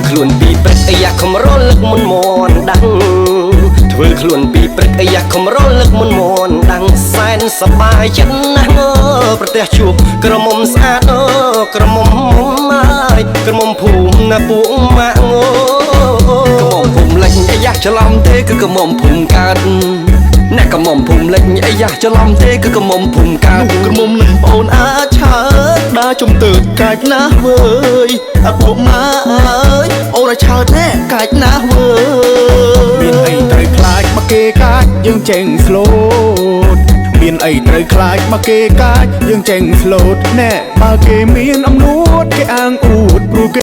ខ្លួនពីព្រឹកអាយ៉ាខំរលឹកមុនមនដឹងធ្វើខ្លួនពីព្រឹកអាយ៉ាខំរលឹកមុនមនដឹងសែនសប្បាយចិត្តណាស់ប្រទះជួបក្រមុំស្អាតក្រមុំហើយក្រមុំភូមិណាពួកម៉ាក់ក្រមុំភូមិលេចអាយ៉ាច្រឡំទេគឺក្រមុំភូមិកើតអ្នកក្រមុំភូមិលេចអាយ៉ាច្រឡំទេគឺក្រមុំភូមិកើតក្រមុំនឹងប្អូនអាចឆើដើរជំទើកាច់ណាស់វើយអពុកម៉ាអើយអូនឆើណែកាច់ណាស់វើយមានអីត្រូវខ្លាចមកគេកាច់យើងចេញស្លូតមានអីត្រូវខ្លាចមកគេកាច់យើងចេញស្លូតណែបើគេមានអំនួតគេអាងអួតព្រោះ